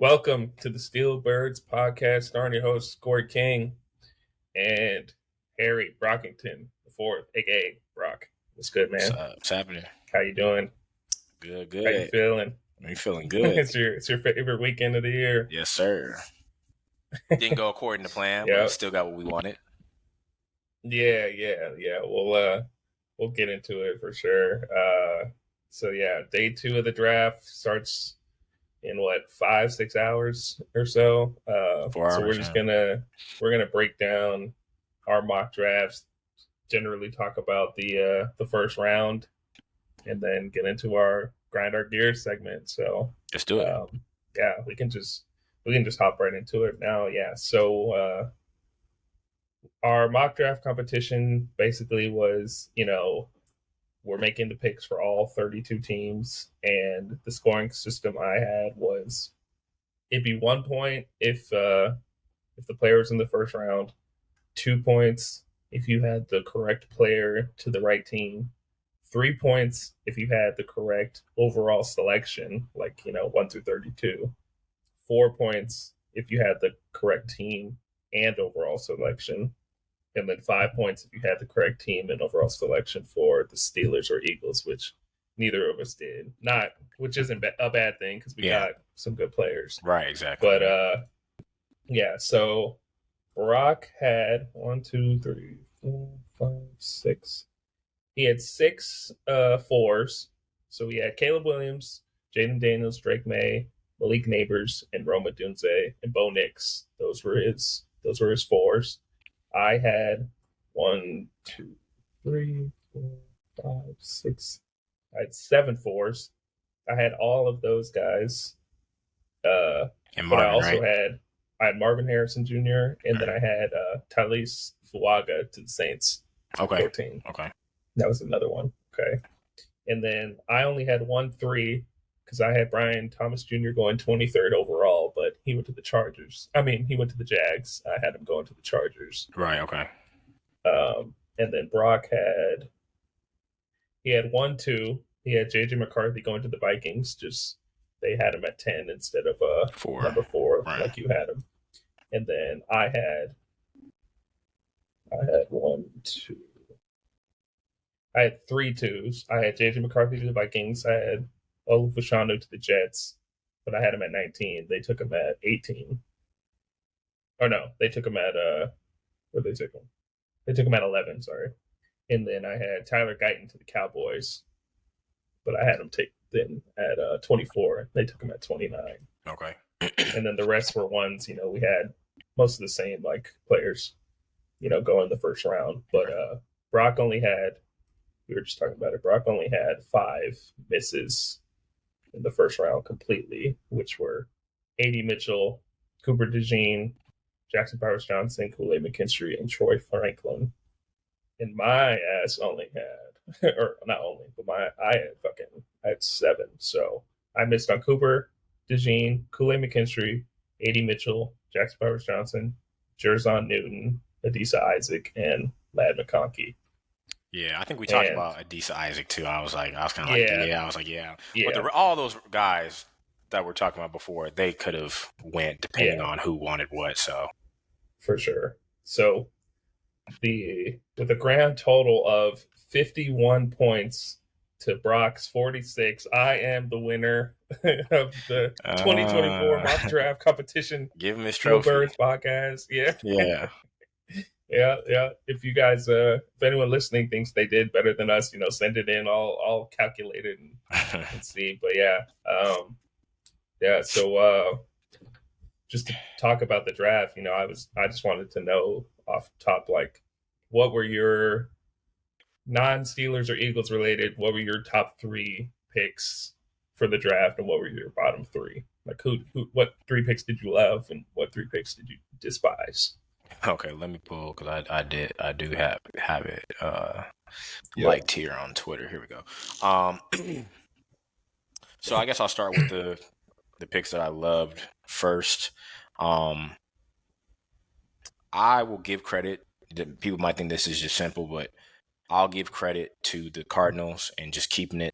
Welcome to the Steel Birds podcast, starring your hosts Corey King and Harry Brockington the fourth, aka Brock. What's good, man? What's happening? How you doing? Good. How you feeling? You feeling good? It's your favorite weekend of the year. Yes, sir. Didn't go according to plan, but Yep. still got what we wanted. Yeah. We'll get into it for sure. Day 2 of the draft starts in 5-6 hours or so. 4 hours. So we're gonna break down our mock drafts, generally talk about the first round, and then get into our grind our gears segment. So let's do it. We can just hop right into it now. Yeah. So our mock draft competition basically was, we're making the picks for all 32 teams, and the scoring system I had was it'd be 1 point if the player was in the first round, 2 points if you had the correct player to the right team, 3 points if you had the correct overall selection, 1 through 32, 4 points if you had the correct team and overall selection, and then 5 points if you had the correct team and overall selection for the Steelers or Eagles, which neither of us did. Which isn't a bad thing because we got some good players. Right, exactly. But so Brock had 1, 2, 3, 4, 5, 6. He had 6 fours. So he had Caleb Williams, Jaden Daniels, Drake May, Malik Neighbors, and Roma Dunze and Bo Nix. Those were his fours. I had 1, 2, 3, 4, 5, 6. I had 7 fours. I had all of those guys. And Marvin, but I also right? I had Marvin Harrison Jr. and then I had Talise Fuaga to the Saints. 14. Okay. That was another one. Okay. And then I only had 1 3 because I had Brian Thomas Jr. going 23rd overall, but he went to the Chargers. He went to the Jags. I had him going to the Chargers. Right, okay. And then Brock had 1 2. He had JJ McCarthy going to the Vikings. Just they had him at 10 instead of number 4, right, like you had him. And then I had 1, 2. I had 3 2s. I had JJ McCarthy to the Vikings. I had Olufashanu to the Jets, but I had him at 19. They took him at 18. Oh no, they took him at where they took him? They took him at 11. Sorry. And then I had Tyler Guyton to the Cowboys, but I had him take then at 24. They took him at 29. Okay. And then the rest were ones, we had most of the same players, go in the first round. But Brock only had, we were just talking about it, Brock only had 5 misses in the first round completely, which were A.D. Mitchell, Cooper DeJean, Jackson Powers Johnson, Kool-Aid McKinstry, and Troy Franklin. And my ass only had, or not only, but I had 7. So I missed on Cooper DeJean, Kool-Aid McKinstry, A.D. Mitchell, Jackson Powers Johnson, Jerzon Newton, Adisa Isaac, and Ladd McConkey. Yeah, I think we talked about Adisa Isaac too. I was kind of yeah. But all those guys that we're talking about before, they could have went depending on who wanted what. So for sure. So with a grand total of 51 points to Brock's 46, I am the winner of the 2024 mock draft competition. Give him his trophy. Birds podcast. Yeah. Yeah. If you guys, if anyone listening thinks they did better than us, send it in. I'll calculate it and see. But So just to talk about the draft, I just wanted to know off the top, what were your non-Steelers or Eagles related? What were your top 3 picks for the draft, and what were your bottom 3? What 3 picks did you love, and what 3 picks did you despise? Okay, let me pull because I do have it liked here on Twitter. Here we go. So I guess I'll start with the picks that I loved first. I will give credit. People might think this is just simple, but I'll give credit to the Cardinals and just keeping it,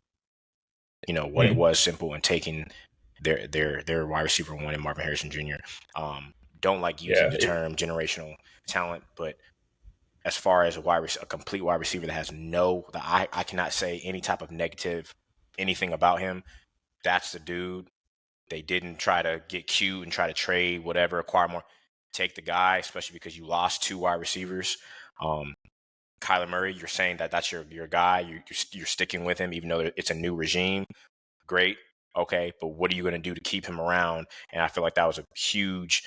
what it was simple, and taking their wide receiver one and Marvin Harrison Jr. Don't like using Yeah, the term generational talent, but as far as a complete wide receiver that has I cannot say any type of negative anything about him. That's the dude. They didn't try to get cute and try to trade whatever, acquire more. Take the guy, especially because you lost two wide receivers. Kyler Murray, you're saying that that's your guy. You're sticking with him, even though it's a new regime. Great, okay, but what are you going to do to keep him around? And I feel like that was a huge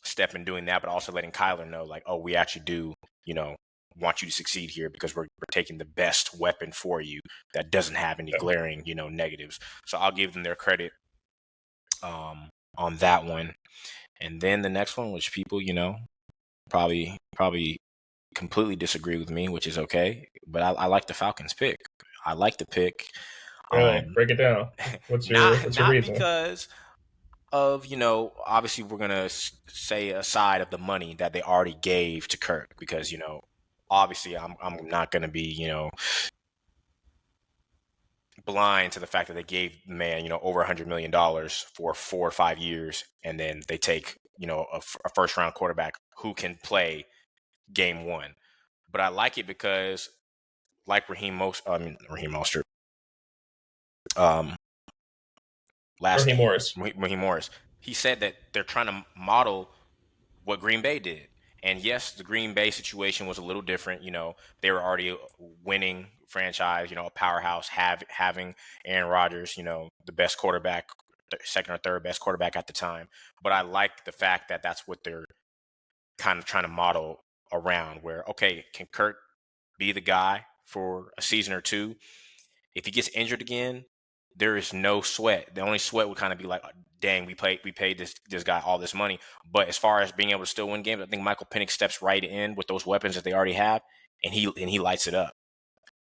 step in doing that, but also letting Kyler know, like, oh, we actually do, want you to succeed here because we're taking the best weapon for you that doesn't have any yeah. glaring, negatives. So I'll give them their credit on that one. And then the next one, which people, probably completely disagree with me, which is okay. But I like the Falcons pick. I like the pick. Really, break it down. Not What's your not reasoning? because of, obviously we're gonna say aside of the money that they already gave to Kirk, because obviously I'm not gonna be blind to the fact that they gave the man over $100 million for 4 or 5 years, and then they take a first round quarterback who can play game one. But I like it because, like Raheem Mostert, um, last Raheem name Morris. Raheem Morris, he said that they're trying to model what Green Bay did. And yes, the Green Bay situation was a little different. They were already a winning franchise, a powerhouse, having Aaron Rodgers, the best quarterback, second or third best quarterback at the time. But I like the fact that that's what they're kind of trying to model around, where, okay, can Kirk be the guy for a season or two? If he gets injured again, there is no sweat. The only sweat would kind of be like, dang, we paid this guy all this money. But as far as being able to still win games, I think Michael Penix steps right in with those weapons that they already have, and he lights it up.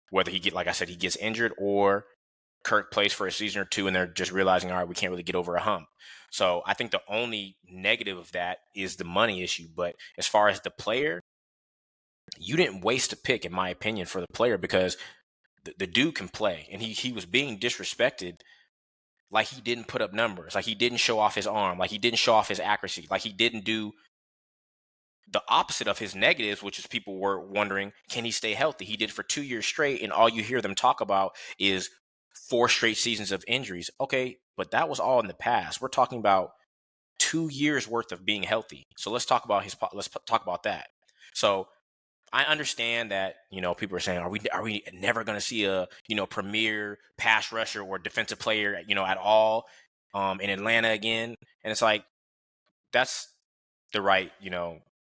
Whether like I said, he gets injured, or Kirk plays for a season or two and they're just realizing, all right, we can't really get over a hump. So I think the only negative of that is the money issue. But as far as the player, you didn't waste a pick, in my opinion, for the player, because the dude can play, and he was being disrespected. Like, he didn't put up numbers, like he didn't show off his arm, like he didn't show off his accuracy, like he didn't do the opposite of his negatives, which is people were wondering, can he stay healthy? He did for 2 years straight, and all you hear them talk about is 4 straight seasons of injuries. Okay, but that was all in the past. We're talking about 2 years worth of being healthy. So let's talk about that. So I understand that people are saying, are we never going to see a premier pass rusher or defensive player at all in Atlanta again? And it's like, that's the right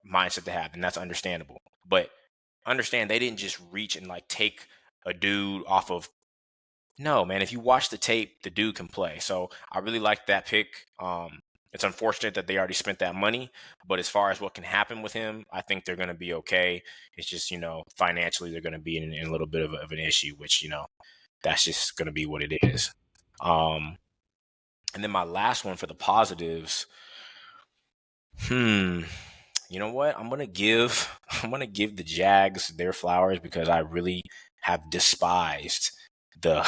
mindset to have, and that's understandable. But understand, they didn't just reach and like take a dude off of. No, man, if you watch the tape, the dude can play. So I really like that pick. It's unfortunate that they already spent that money, but as far as what can happen with him, I think they're going to be okay. It's just, financially, they're going to be in a little bit of an issue, which, that's just going to be what it is. And then my last one for the positives. You know what? I'm gonna give the Jags their flowers, because I really have despised the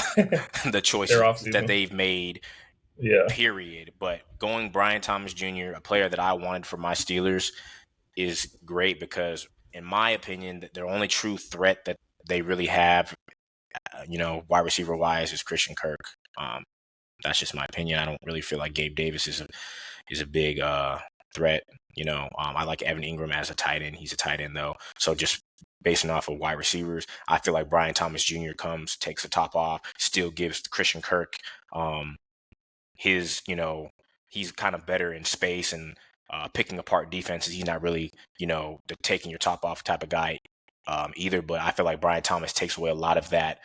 the Their choices that offseason. they've made, Yeah. period. But going Brian Thomas Jr., a player that I wanted for my Steelers, is great, because in my opinion, their only true threat that they really have, wide receiver wise, is Christian Kirk. That's just my opinion. I don't really feel like Gabe Davis is a big threat. I like Evan Ingram as a tight end. He's a tight end though. So just basing off of wide receivers, I feel like Brian Thomas Jr. comes, takes the top off, still gives Christian Kirk his, he's kind of better in space and picking apart defenses. He's not really, the taking your top off type of guy either. But I feel like Brian Thomas takes away a lot of that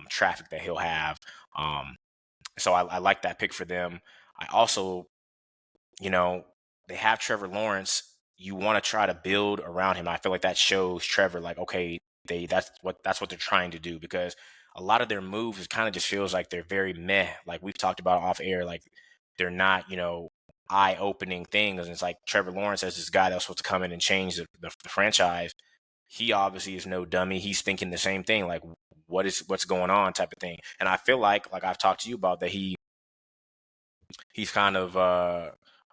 traffic that he'll have. So I like that pick for them. I also, they have Trevor Lawrence. You want to try to build around him. I feel like that shows Trevor, like, okay, that's what they're trying to do, because a lot of their moves, it kind of just feels like they're very meh. Like we've talked about off air, like they're not, eye-opening things. And it's like Trevor Lawrence, as this guy that's supposed to come in and change the franchise, he obviously is no dummy. He's thinking the same thing, like what's going on type of thing. And I feel like I've talked to you about, that he he's kind of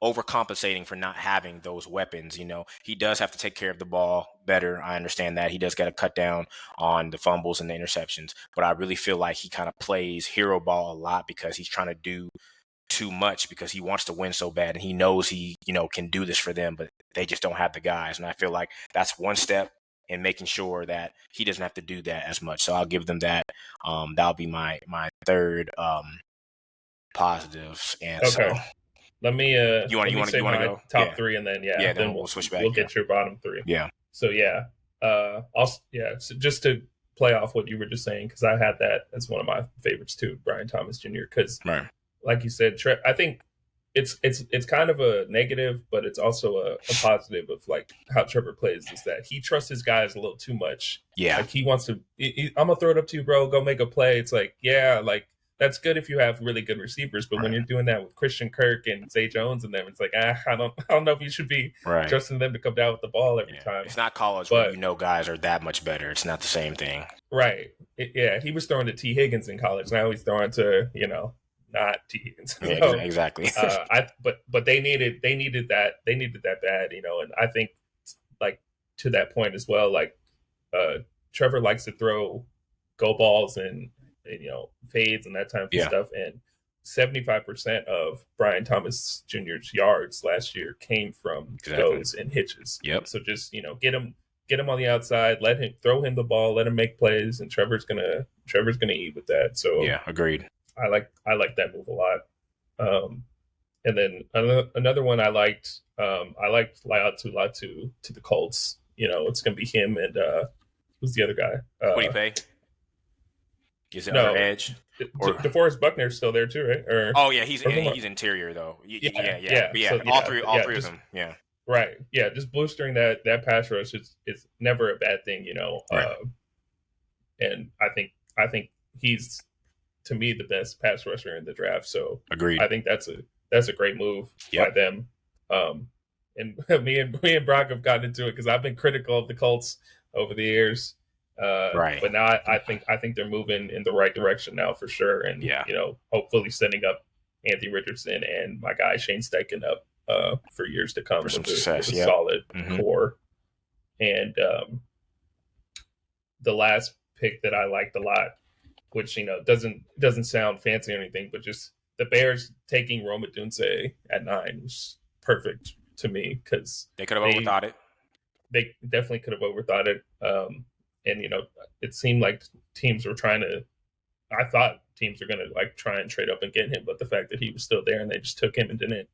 overcompensating for not having those weapons. He does have to take care of the ball better. I understand that. He does got to cut down on the fumbles and the interceptions. But I really feel like he kind of plays hero ball a lot because he's trying to do too much because he wants to win so bad and he knows he can do this for them, but they just don't have the guys. And I feel like that's one step in making sure that he doesn't have to do that as much. So I'll give them that. That'll be my third positives. And so Okay. Let me you want say to my go? top Yeah. three, and then Yeah, then then we'll switch we'll back. Yeah. get your bottom three. Yeah. So also so just to play off what you were just saying, because I had that as one of my favorites too, Brian Thomas Jr. Because Right. like you said, I think it's kind of a negative, but it's also a positive of like how Trevor plays is that he trusts his guys a little too much. Yeah. Like he wants to, I'm gonna throw it up to you, bro. Go make a play. It's like, yeah, like that's good if you have really good receivers, but when Right. you're doing that with Christian Kirk and Zay Jones and them, it's like, I don't know if you should be Right. trusting them to come down with the ball every Yeah. time. It's not college where But guys are that much better. It's not the same thing. right, yeah, he was throwing to T Higgins in college. Now he's throwing to not T Higgins. Yeah, So exactly. but they needed that bad, and I think like to that point as well, like Trevor likes to throw go balls and fades and that type of Yeah. stuff, and 75% of Brian Thomas Jr.'s yards last year came from goes and hitches. Yep. So just get him on the outside, let him throw him the ball, let him make plays, and Trevor's gonna eat with that. So yeah, agreed. I like that move a lot. And then another one I liked Latu to the Colts. It's gonna be him and who's the other guy? What do you pay? Gives it No, other edge. Or DeForest Buckner's still there too, right? oh yeah, he's interior though. Yeah. But So, all three of them. Yeah. Right. Yeah. Just boosting that pass rush is never a bad thing, Right. And I think he's, to me, the best pass rusher in the draft. So agreed. I think that's a great move by them. And me and Brock have gotten into it because I've been critical of the Colts over the years. Right. But now I think they're moving in the right direction now for sure. And hopefully setting up Anthony Richardson and my guy Shane Steichen up for years to come for some with success. a solid core. And the last pick that I liked a lot, which doesn't sound fancy or anything, but just the Bears taking Rome Odunze at 9 was perfect to me because they could have overthought it. They definitely could have overthought it. And it seemed like teams were trying to. I thought teams were going to like try and trade up and get him, but the fact that he was still there and they just took him and didn't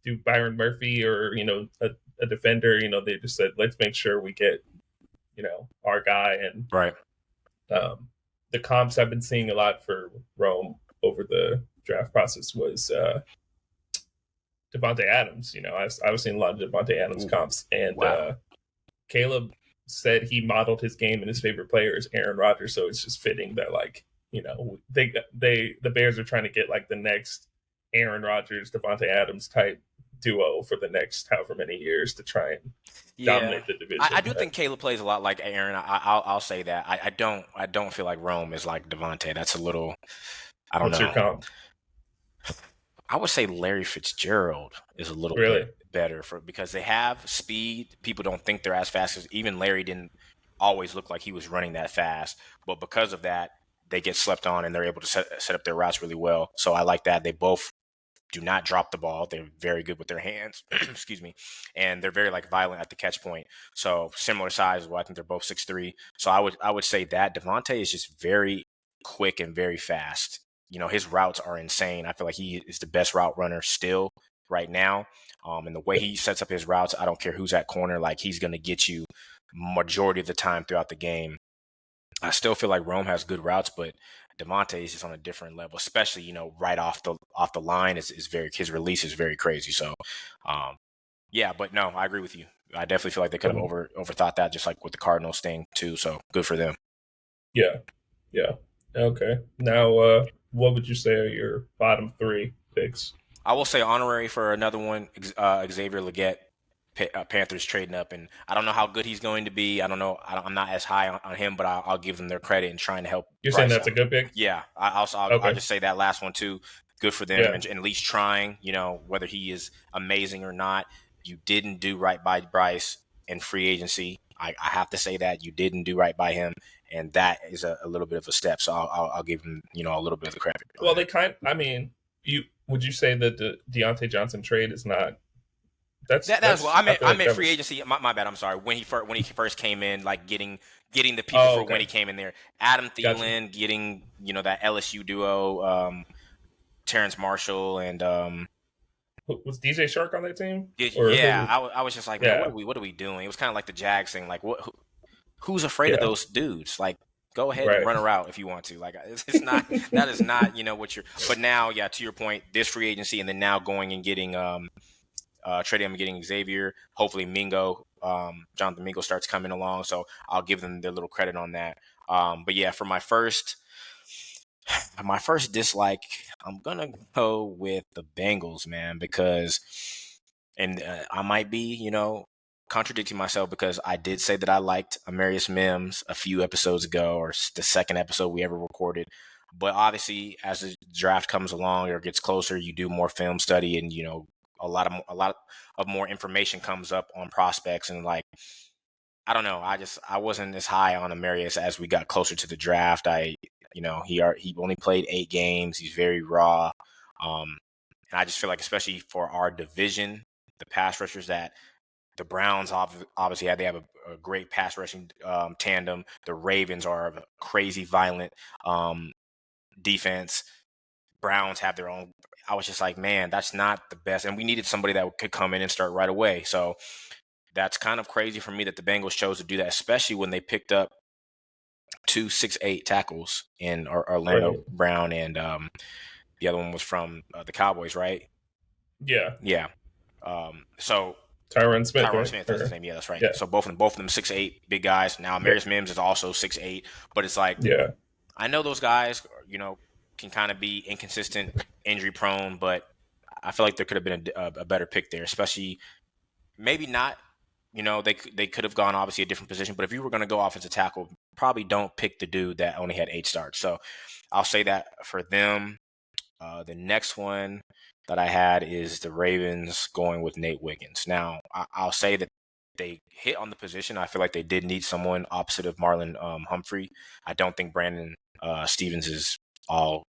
do Byron Murphy or a defender, they just said, let's make sure we get our guy. And right. The comps I've been seeing a lot for Rome over the draft process was Devontae Adams. I was seeing a lot of Devontae Adams comps, and Caleb said he modeled his game and his favorite player is Aaron Rodgers. So it's just fitting that the Bears are trying to get like the next Aaron Rodgers, Devontae Adams type duo for the next however many years to try and dominate the division. I do think Caleb plays a lot like Aaron. I'll say that. I don't feel like Rome is like Devontae. That's a little. I don't know. What's your comp? I would say Larry Fitzgerald is a little bit better because they have speed. People don't think they're as fast as even Larry didn't always look like he was running that fast, but because of that, they get slept on and they're able to set up their routes really well. So I like that. They both do not drop the ball. They're very good with their hands. Excuse me. And they're very violent at the catch point. So similar size. Well, I think they're both 6'3". So I would say that Devontae is just very quick and very fast. His routes are insane. I feel like he is the best route runner still right now. And the way he sets up his routes, I don't care who's at corner, he's going to get you majority of the time throughout the game. I still feel like Rome has good routes, but Devontae is just on a different level, especially, right off the line his release is very crazy. So, but no, I agree with you. I definitely feel like they could have overthought that, just like with the Cardinals thing too. So good for them. Yeah. Okay. Now, what would you say are your bottom 3 picks? I will say honorary for another one, Xavier Legette. Panthers trading up, and I don't know how good he's going to be. I don't know. I'm not as high on him, but I'll give them their credit in trying to help. You're saying that's a good pick? Yeah, I'll just say that last one too. good for them, Yeah. and at least trying. Whether he is amazing or not, you didn't do right by Bryce in free agency. I have to say that you didn't do right by him, and that is a little bit of a step. So I'll give him a little bit of the credit on Well, that. I mean, would you say that the Deontay Johnson trade is not? That was well. I I meant feel I like meant that free was. agency. My bad. I'm sorry. When he first came in, like getting the people Oh, for when okay, he came in there. Adam gotcha. Thielen, getting that LSU duo, Terrence Marshall, and Was DJ Shark on that team, or yeah. who? I was just like, man, Yeah, what are we doing? It was kind of like the Jags thing. Like, who's afraid of yeah, those dudes? Like, go ahead and right. run a route if you want to. Like, it's not that is not what you're. But now, yeah, to your point, this free agency, and then now going and getting trading him and getting Xavier. Hopefully, Jonathan Mingo starts coming along. So I'll give them their little credit on that. But yeah, for my first dislike, I'm gonna go with the Bengals, man, because, and I might be, contradicting myself because I did say that I liked Amarius Mims a few episodes ago, or the second episode we ever recorded. But obviously, as the draft comes along or gets closer, you do more film study, and a lot of more information comes up on prospects, and like, I don't know. I wasn't as high on Amarius as we got closer to the draft. He only played 8 games. He's very raw, and I just feel like, especially for our division, the pass rushers that the Browns obviously they have a great pass rushing tandem. The Ravens are a crazy violent defense. Browns have their own. I was just like, man, that's not the best, and we needed somebody that could come in and start right away. So that's kind of crazy for me that the Bengals chose to do that, especially when they picked up 2 6'8" tackles in Orlando Right. Brown, and the other one was from the Cowboys, right? Yeah. Yeah. So Tyron Smith, Tyron right? Smith, that's his name. Yeah, that's right. Yeah. So both of them 6'8" big guys. Now Yep. Marius Mims is also 6'8", but it's like, Yeah. I know those guys, can kind of be inconsistent, injury prone, but I feel like there could have been a better pick there, especially maybe not. They could have gone obviously a different position, but if you were going to go offensive tackle, probably don't pick the dude that only had 8 starts. So I'll say that for them. The next one that I had is the Ravens going with Nate Wiggins. Now, I'll say that they hit on the position. I feel like they did need someone opposite of Marlon Humphrey. I don't think Brandon Stevens is all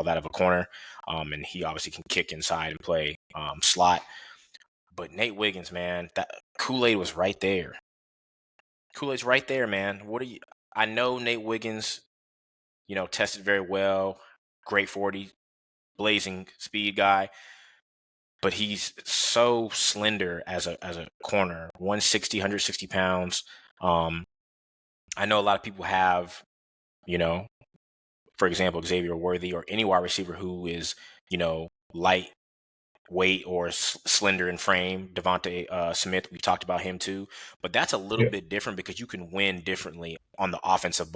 that of a corner, and he obviously can kick inside and play slot. But Nate Wiggins, man, that Kool-Aid was right there. Kool-Aid's right there, man. What are you? I know Nate Wiggins, tested very well, great 40, blazing speed guy, but he's so slender as a corner, 160, 160 pounds. I know a lot of people have, you know, for example, Xavier Worthy or any wide receiver who is, light weight or slender in frame. Devontae Smith, we talked about him too, but that's a little Yeah. bit different because you can win differently on the offensive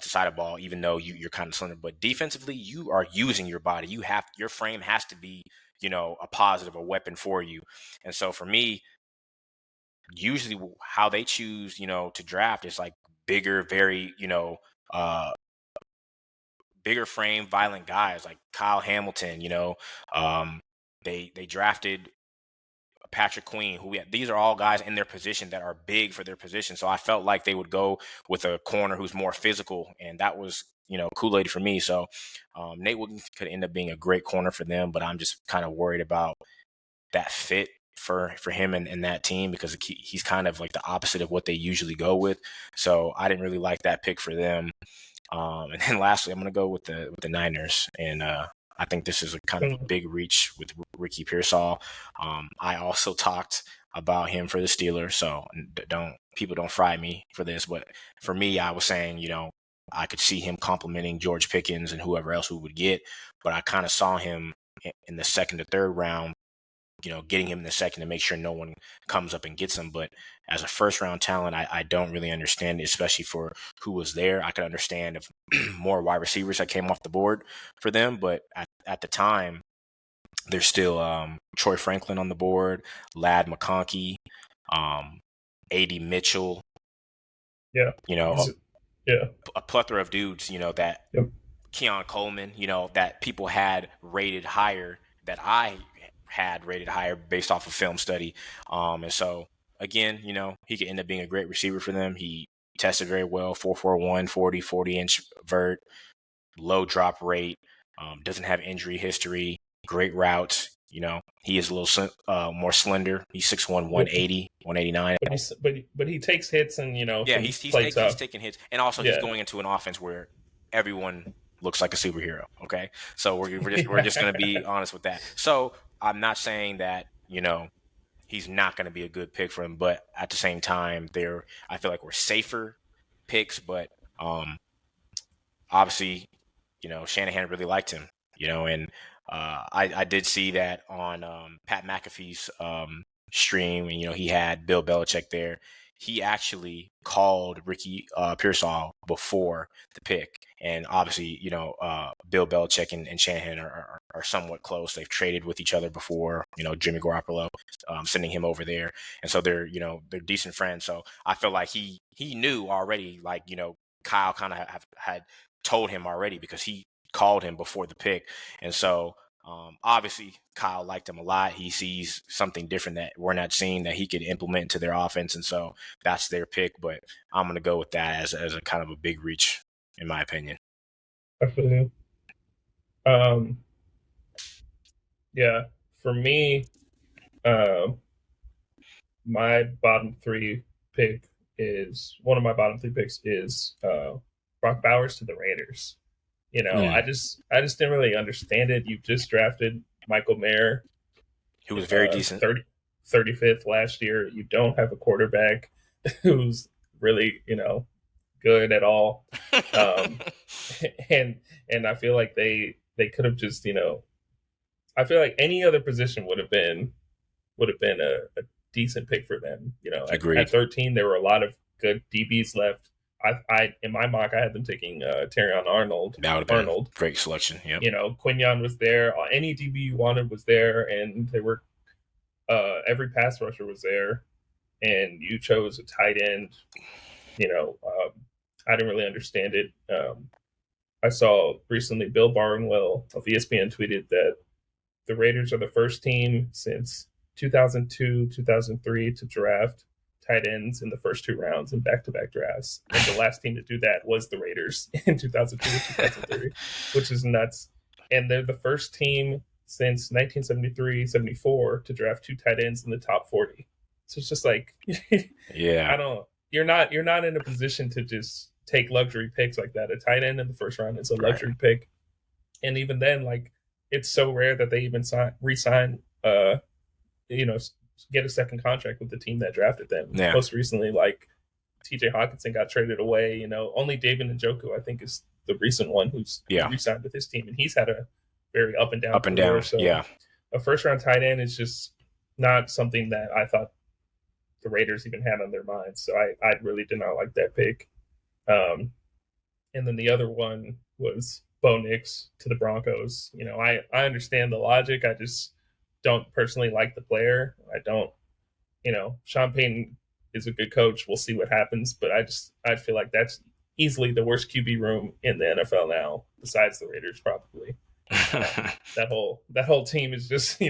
side of ball, even though you're kind of slender. But defensively, you are using your body. Your frame has to be, a positive, a weapon for you. And so for me, usually how they choose, to draft is like bigger, very, uh, bigger frame, violent guys like Kyle Hamilton. They drafted Patrick Queen, these are all guys in their position that are big for their position. So I felt like they would go with a corner who's more physical, and that was, Kool-Aid for me. So Nate Wiggins could end up being a great corner for them, but I'm just kind of worried about that fit for him and that team because he's kind of like the opposite of what they usually go with. So I didn't really like that pick for them. And then lastly, I'm going to go with the Niners, and I think this is a kind of a Mm. big reach with Ricky Pearsall. I also talked about him for the Steelers, so people don't fry me for this, but for me, I was saying, I could see him complimenting George Pickens and whoever else we would get, but I kind of saw him in the second or third round, getting him in the second to make sure no one comes up and gets him. But as a first round talent, I don't really understand it, especially for who was there. I could understand if more wide receivers that came off the board for them, but at the time, there's still Troy Franklin on the board, Lad McConkey, A.D. Mitchell, Yeah. you know, He's, yeah. a plethora of dudes, that Yep. Keon Coleman, that people had rated higher, that I had rated higher based off of film study. And so again, he could end up being a great receiver for them. He tested very well, 4.41, 40-inch vert, low drop rate, doesn't have injury history, great routes. He is a little more slender. He's 6'1", 180, 189. But he takes hits and Yeah, can he's play tough. taking hits, and also he's Yeah. going into an offense where everyone looks like a superhero. Okay, so we're just going to be honest with that. So I'm not saying that he's not going to be a good pick for him, but at the same time, I feel like we're safer picks, but obviously, Shanahan really liked him, and I did see that on Pat McAfee's stream, and he had Bill Belichick there. He actually called Ricky Pearsall before the pick, and obviously, Bill Belichick and Shanahan are somewhat close. They've traded with each other before. Jimmy Garoppolo sending him over there, and so they're decent friends. So I feel like he knew already, like Kyle kind of had told him already because he called him before the pick, and so. Obviously, Kyle liked him a lot. He sees something different that we're not seeing that he could implement into their offense, and so that's their pick. But I'm going to go with that as a kind of a big reach, in my opinion. I feel you. Yeah, for me, my bottom three pick is one of my bottom three picks is Brock Bowers to the Raiders. I just didn't really understand it. You just drafted Michael Mayer, who was very decent, 35th last year. You don't have a quarterback who's really good at all, and I feel like they could have just I feel like any other position would have been a decent pick for them. At 13 there were a lot of good DBs left. I in my mock I had them taking Terrion Arnold. That would have been a great selection. Yep. Quinyon was there. Any DB you wanted was there, and they were every pass rusher was there, and you chose a tight end. I didn't really understand it. I saw recently Bill Barnwell of ESPN tweeted that the Raiders are the first team since 2002, 2003 to draft tight ends in the first two rounds in back-to-back drafts. And the last team to do that was the Raiders in 2002 2003, which is nuts. And they're the first team since 1973, 74 to draft two tight ends in the top 40. So it's just like, yeah, you're not in a position to just take luxury picks like that. A tight end in the first round is a luxury pick. And even then, like, it's so rare that they even re-sign, get a second contract with the team that drafted them. Yeah. Most recently, like TJ Hawkinson got traded away. Only David Njoku, I think, is the recent one who's re-signed with his team, and he's had a very up and down career. So a first round tight end is just not something that I thought the Raiders even had on their minds. So I really did not like that pick. And then the other one was Bo Nix to the Broncos. I understand the logic. I just don't personally like the player. I don't, Sean Payton is a good coach. We'll see what happens. But I feel like that's easily the worst QB room in the NFL now, besides the Raiders probably. That whole team is just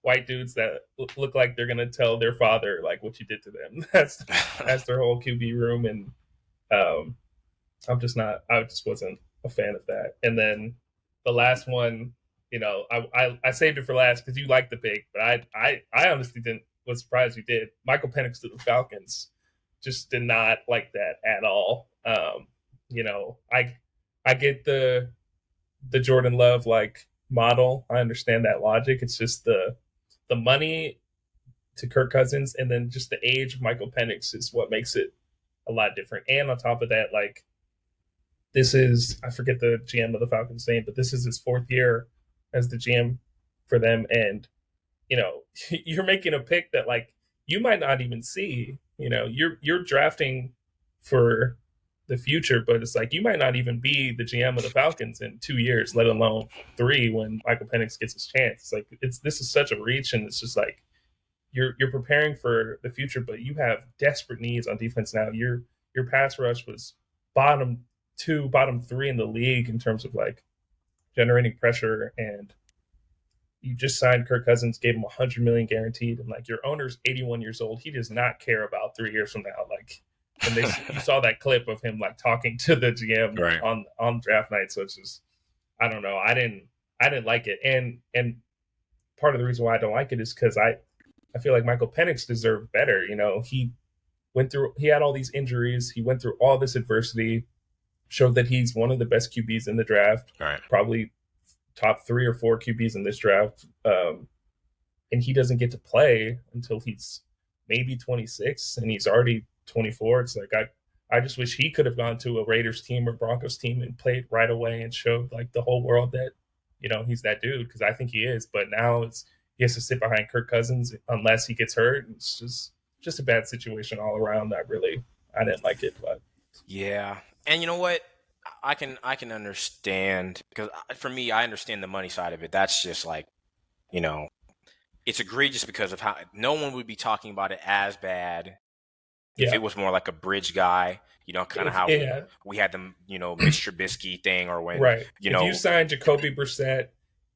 white dudes that look like they're gonna tell their father like what you did to them. That's their whole QB room, and I just wasn't a fan of that. And then the last one, I saved it for last because you liked the pick, but I honestly was surprised you did. Michael Penix to the Falcons. Just did not like that at all. I get the Jordan Love like model. I understand that logic. It's just the money to Kirk Cousins and then just the age of Michael Penix is what makes it a lot different. And on top of that, like, this is, I forget the GM of the Falcons name, but this is his fourth year as the GM for them. And, you're making a pick that like you might not even see, you're drafting for the future, but it's like you might not even be the GM of the Falcons in 2 years, let alone 3 when Michael Penix gets his chance. It's like this is such a reach, and it's just like you're preparing for the future, but you have desperate needs on defense now. Your pass rush was bottom two, bottom three in the league in terms of like generating pressure, and you just signed Kirk Cousins, gave him 100 million guaranteed, and like your owner's 81 years old. He does not care about 3 years from now. Like, and you saw that clip of him like talking to the GM Right. on draft night. So it's just, I don't know. I didn't like it, and part of the reason why I don't like it is because I feel like Michael Penix deserved better. You know, he had all these injuries. He went through all this adversity, showed that he's one of the best QBs in the draft, Right. probably top 3 or 4 QBs in this draft. And he doesn't get to play until he's maybe 26, and he's already 24. It's like I just wish he could have gone to a Raiders team or Broncos team and played right away and showed like the whole world that, you know, he's that dude, because I think he is. But now he has to sit behind Kirk Cousins unless he gets hurt. It's just a bad situation all around. I didn't like it, but yeah. And you know what? I can understand, because for me, I understand the money side of it. That's just like, you know, it's egregious because of how no one would be talking about it as bad if yeah, it was more like a bridge guy, you know, kind of how yeah, we had them, you know, Mitch Trubisky thing, or when, right. you If you know, signed Jacoby Brissett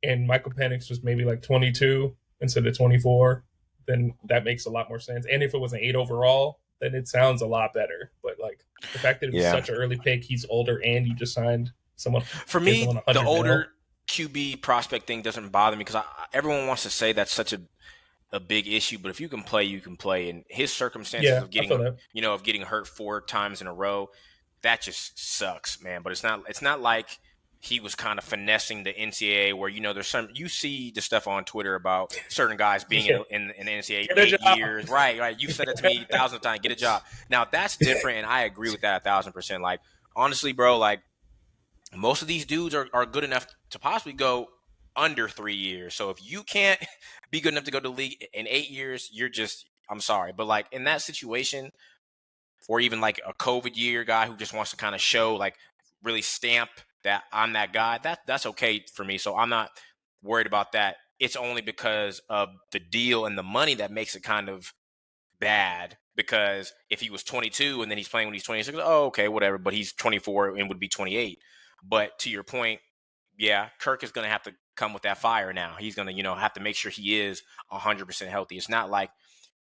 and Michael Penix was maybe like 22 instead of 24, then that makes a lot more sense. And if it was an 8 overall, then it sounds a lot better. But like the fact that it was yeah. such an early pick, he's older, and you just signed someone, For give me, someone the 100 older mil. QB prospect thing doesn't bother me because everyone wants to say that's such a big issue, but if you can play, you can play. And his circumstances Yeah, of I feel getting, that. you know, of getting hurt 4 times in a row, that just sucks, man. But it's not like he was kind of finessing the NCAA where, you know, there's some, you see the stuff on Twitter about certain guys being Yeah, in the NCAA get a 8 years. job. Right. You've said it to me 1,000 times, get a job. Now that's different. And I agree with that 1,000%. Like, honestly, bro, like, most of these dudes are good enough to possibly go under 3 years. So if you can't be good enough to go to the league in 8 years, you're just, I'm sorry. But like in that situation, or even like a COVID year guy who just wants to kind of show, like, really stamp that I'm that guy, that's okay for me. So I'm not worried about that. It's only because of the deal and the money that makes it kind of bad, because if he was 22 and then he's playing when he's 26, oh, okay, whatever, but he's 24 and would be 28. But to your point, yeah, Kirk is going to have to come with that fire now. He's going to, you know, have to make sure he is 100% healthy. It's not like,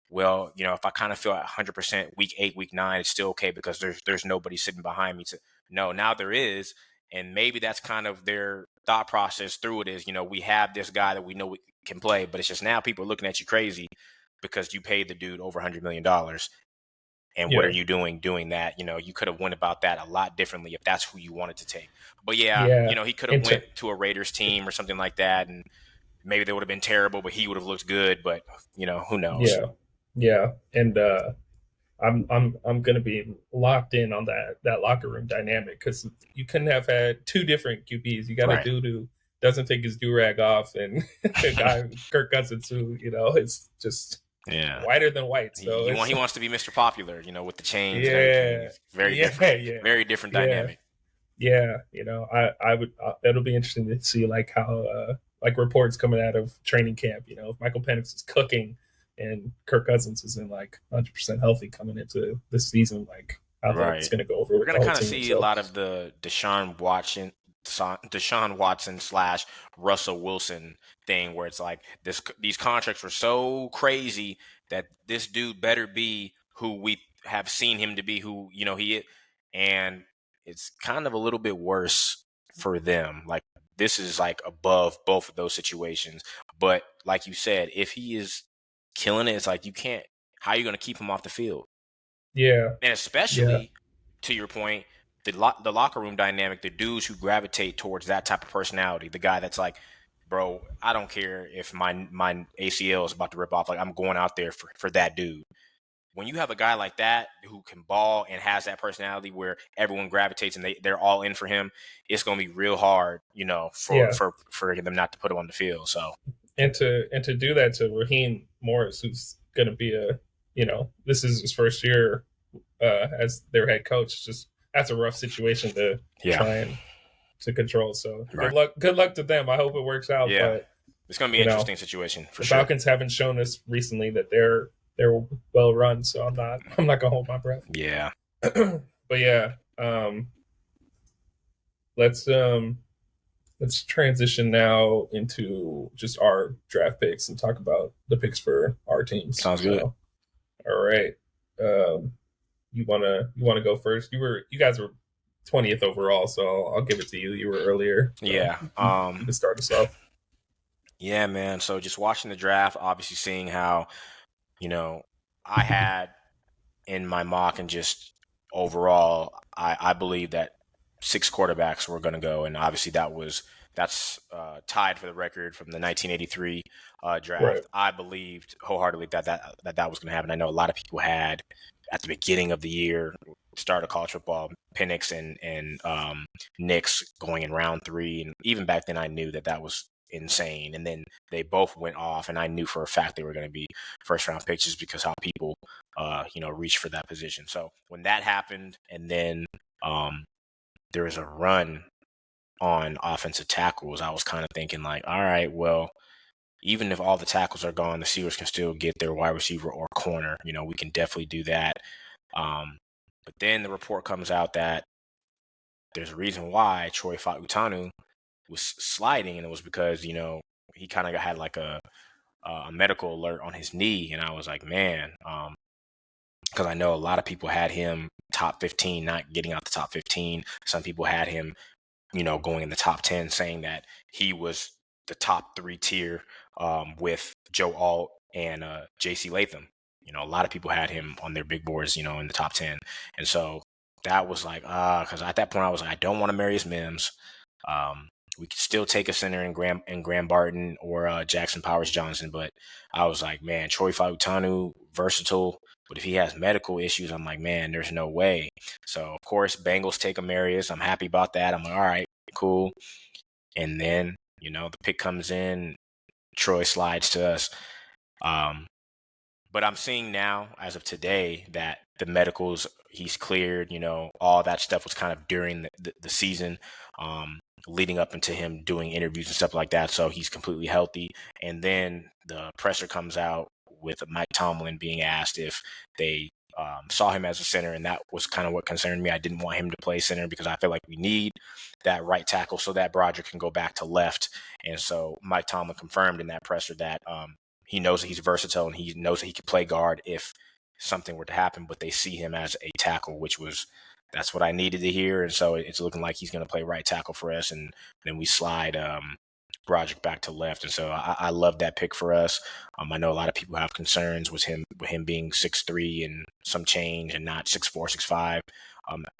well, you know, if I kind of feel 100% week 8, week 9, it's still okay because there's nobody sitting behind me to, no, now there is. And maybe that's kind of their thought process through it is, you know, we have this guy that we know we can play, but it's just now people are looking at you crazy because you paid the dude over $100 million. And what are Yeah, you doing that? You know, you could have went about that a lot differently if that's who you wanted to take. But yeah, yeah. you know, he could have went Inter- to a Raiders team or something like that, and maybe they would have been terrible, but he would have looked good. But you know, who knows? yeah, yeah. And I'm gonna be locked in on that locker room dynamic, because you couldn't have had two different QBs. You got a Right. dude who doesn't take his do rag off, and a guy Kirk Cousins who, you know, is just Yeah. whiter than white. So He it's wants to be Mr. Popular, you know, with the chains and everything. yeah, It's very yeah, different, yeah, very different yeah, dynamic. yeah. You know, I would it'll be interesting to see like how like reports coming out of training camp. You know, if Michael Penix is cooking and Kirk Cousins is in like 100% healthy coming into this season, like how that's Right. going to go over We're with the gonna whole kind of team. see a So lot of the Deshaun Watson / Russell Wilson thing, where it's like these contracts were so crazy that this dude better be who we have seen him to be, who, you know, he is. And it's kind of a little bit worse for them. Like, this is like above both of those situations. But like you said, if he is killing it, it's like you can't. How are you going to keep him off the field? yeah, And yeah, especially, to your point, the locker room dynamic, the dudes who gravitate towards that type of personality, the guy that's like, bro, I don't care if my ACL is about to rip off, like, I'm going out there for that dude. When you have a guy like that who can ball and has that personality where everyone gravitates and they're all in for him, it's going to be real hard, you know, yeah. for them not to put him on the field. So And to do that to Raheem Morris, who's going to be a, you know, this is his first year as their head coach. Just that's a rough situation to yeah, try and to control. So right, good luck to them. I hope it works out. yeah, But it's going to be you an know, interesting situation for the sure. Falcons haven't shown us recently that they're well run. So I'm not gonna hold my breath. Yeah, But yeah, let's transition now into just our draft picks and talk about the picks for our teams. Sounds good. So, all right, um, you wanna go first? You guys were 20th overall, so I'll give it to you. You were earlier, so Yeah. you can start us off. Yeah, man. So just watching the draft, obviously seeing how, I had in my mock and just overall, I believe that 6 quarterbacks were going to go, and obviously that's tied for the record from the 1983 Right, draft. I believed wholeheartedly that was going to happen. I know a lot of people had at the beginning of the year, start of college football, Penix and Knicks going in round 3, and even back then I knew that was insane. And then they both went off, and I knew for a fact they were going to be first round picks just because how people reach for that position. So when that happened, and then there was a run on offensive tackles, I was kind of thinking like, all right, well, even if all the tackles are gone, the Steelers can still get their wide receiver or corner. We can definitely do that. But then the report comes out that there's a reason why Troy Fautanu was sliding, and it was because he kind of had like a medical alert on his knee, and I was like, man, because I know a lot of people had him top 15, not getting out the top 15. Some people had him, going in the top 10, saying that he was the top 3 tier with Joe Alt and JC Latham. A lot of people had him on their big boards, in the top 10. And so that was like, because at that point I was like, I don't want to Marius Mims. We could still take a center in Graham Barton or Jackson Powers Johnson, but I was like, man, Troy Fautanu, versatile, but if he has medical issues, I'm like, man, there's no way. So of course, Bengals take Amarius. I'm happy about that. I'm like, all right, cool. And then the pick comes in, Troy slides to us. But I'm seeing now, as of today, that the medicals, he's cleared, all that stuff was kind of during the season, leading up into him doing interviews and stuff like that. So he's completely healthy. And then the presser comes out with Mike Tomlin being asked if they saw him as a center. And that was kind of what concerned me. I didn't want him to play center because I feel like we need that right tackle so that Broderick can go back to left. And so Mike Tomlin confirmed in that presser that he knows that he's versatile and he knows that he can play guard if something were to happen, but they see him as a tackle, that's what I needed to hear. And so it's looking like he's going to play right tackle for us. And then we slide Broderick back to left. And so I love that pick for us. I know a lot of people have concerns with him being 6'3" and some change and not 6'4", 6'5",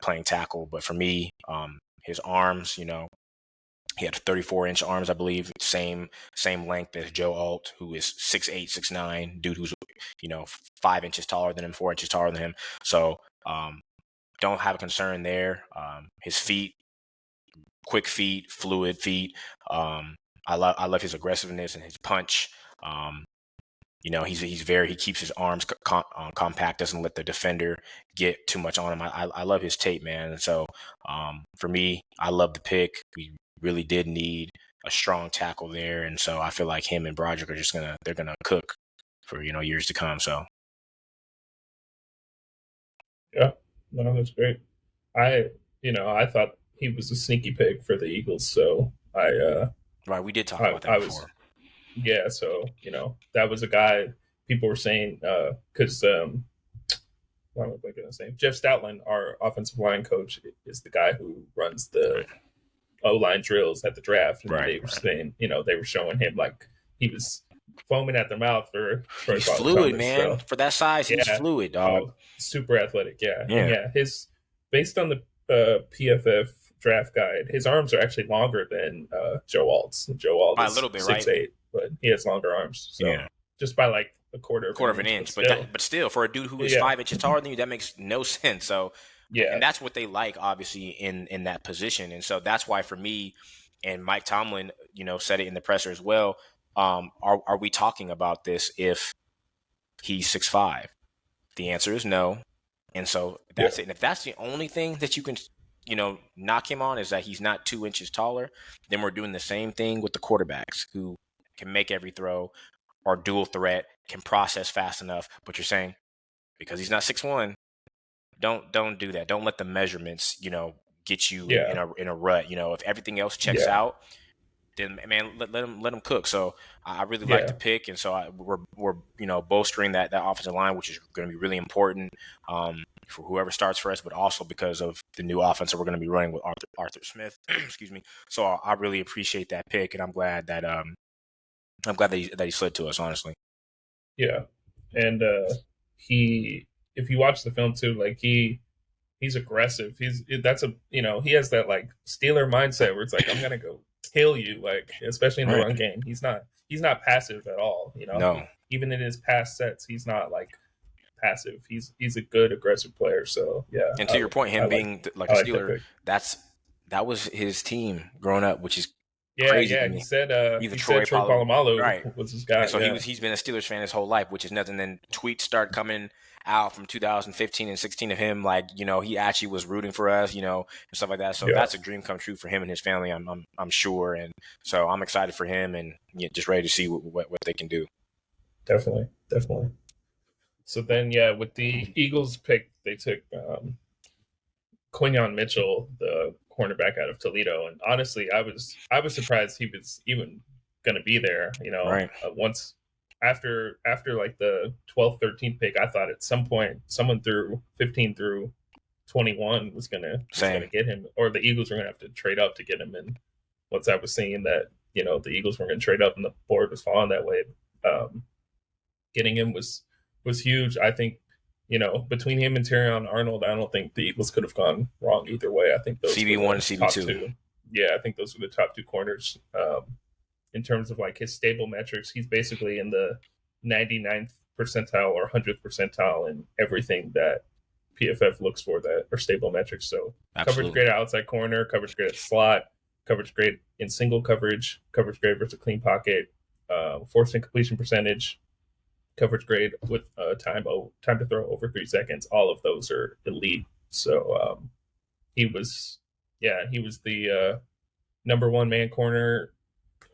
playing tackle. But for me, his arms, he had 34-inch arms, I believe, same length as Joe Alt, who is 6'8", 6'9", dude who's 5 inches taller than him, 4 inches taller than him. So don't have a concern there. His feet, quick feet, fluid feet. I love his aggressiveness and his punch. He keeps his arms compact, doesn't let the defender get too much on him. I love his tape, man. And so for me, I love the pick. We really did need a strong tackle there, and so I feel like him and Broderick are they're gonna cook for years to come. So yeah, no, that's great. I thought he was a sneaky pick for the Eagles, so right, we did talk I, about that I was before. yeah, so that was a guy people were saying because what am I going to say? Jeff Stoutland, our offensive line coach, is the guy who runs the Right, O-line drills at the draft, and right, they were right. saying, they were showing him like he was foaming at the mouth for Troy He's fluid, Thomas. man. So For that size, he's yeah, fluid, dog. oh, super athletic, yeah, and Yeah, yeah, his based on the PFF draft guide, his arms are actually longer than Joe Alt's. Joe Alt by a is little bit, right? 6'8", but he has longer arms, so Yeah. just by like a quarter of an Quarter of an inch, but inch, but still, still, for a dude who is yeah, 5 inches taller than you, that makes no sense. So, and yeah, that's what they like, obviously, in that position, and so that's why for me, and Mike Tomlin, said it in the presser as well. Are we talking about this if he's 6'5"? The answer is no, and so yeah, that's it. And if that's the only thing that you can, knock him on is that he's not 2 inches taller, then we're doing the same thing with the quarterbacks who can make every throw, are dual threat, can process fast enough. But you're saying because he's not 6'1", don't do that. Don't let the measurements, get you Yeah. in a rut. If everything else checks Yeah. out, then man, let him cook. So I really like the Yeah. pick, and so we're bolstering that offensive line, which is going to be really important for whoever starts for us, but also because of the new offense that we're going to be running with Arthur Smith. Excuse me. So I really appreciate that pick, and I'm glad that he slid to us. Honestly, Yeah. And he, if you watch the film too, like he's aggressive. That's a he has that like Steeler mindset where it's like I'm gonna go kill you, like especially in the right? run game. He's not passive at all. No, Even in his past sets, he's not like passive. He's a good aggressive player. So yeah, and to your point, I him like being like I a like that Steeler, pick. that was his team growing up, which is Yeah, crazy to yeah. He me. said Either Troy Polamalu right? was his And guy. so Yeah, he's been a Steelers fan his whole life, which is nothing. Then tweets start coming out from 2015 and 16 of him, like he actually was rooting for us, and stuff like that. So yeah. that's a dream come true for him and his family. I'm sure, and so I'm excited for him and just ready to see what they can do. Definitely, definitely. So then, yeah, with the Eagles pick, they took Quinyon Mitchell, the cornerback out of Toledo, and honestly, I was surprised he was even going to be there. Right? Once after like the 12th, 13th pick, I thought at some point someone through 15 through 21 was gonna Same. get him, or the Eagles were gonna have to trade up to get him. And once I was seeing that, the Eagles were gonna trade up and the board was falling that way, um, getting him was huge. I think between him and Terrion Arnold, I don't think the Eagles could have gone wrong either way. I think those were CB1 the and top CB2. two. Yeah, I think those were the top two corners in terms of like his stable metrics. He's basically in the 99th percentile or 100th percentile in everything that PFF looks for that are stable metrics. So coverage Absolutely. grade at outside corner, coverage grade at slot, coverage grade in single coverage grade versus a clean pocket, forced incompletion percentage, coverage grade with time to throw over 3 seconds. All of those are elite. So he was, yeah, he was the number one man corner